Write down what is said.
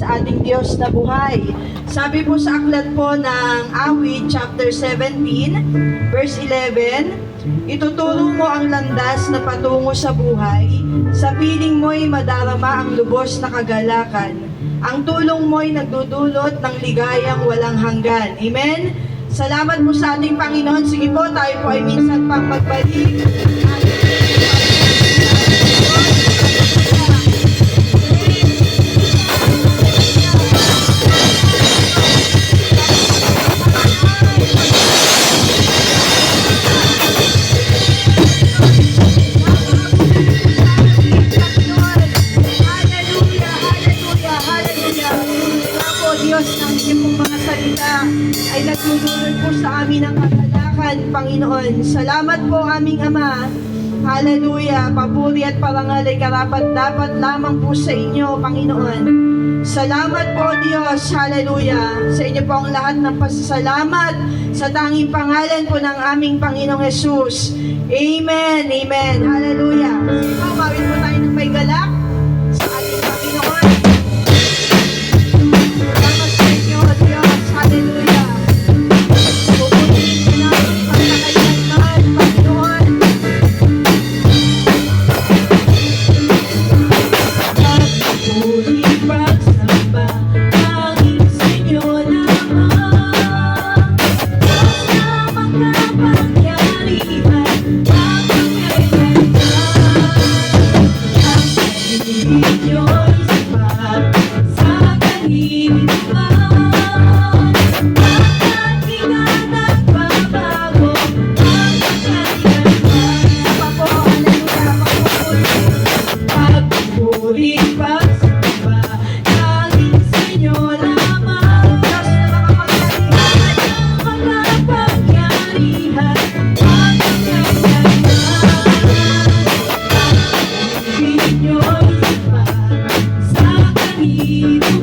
sa ating Diyos na buhay. Sabi po sa aklat po ng Awit, chapter 17, verse 11, ituturo mo ang landas na patungo sa buhay, sa piling mo'y madarama ang lubos na kagalakan. Ang tulong mo'y nagdudulot ng ligayang walang hanggan. Amen? Salamat po sa ating Panginoon. Sige po, tayo po ay minsan pang magbalik. Ay nagdudulot po sa amin ang kagalakan, Panginoon. Salamat po aming Ama. Hallelujah. Papuri at parangal ay karapat-dapat lamang po sa inyo, Panginoon. Salamat po, Diyos. Hallelujah. Sa inyo po ang lahat ng pasasalamat sa tanging pangalan po ng aming Panginoong Jesus. Amen. Amen. Hallelujah. Sige po, mawin po tayo ng may galak sa ating Panginoon. Salamat sa inyo, Diyos. Hallelujah. Sa kanino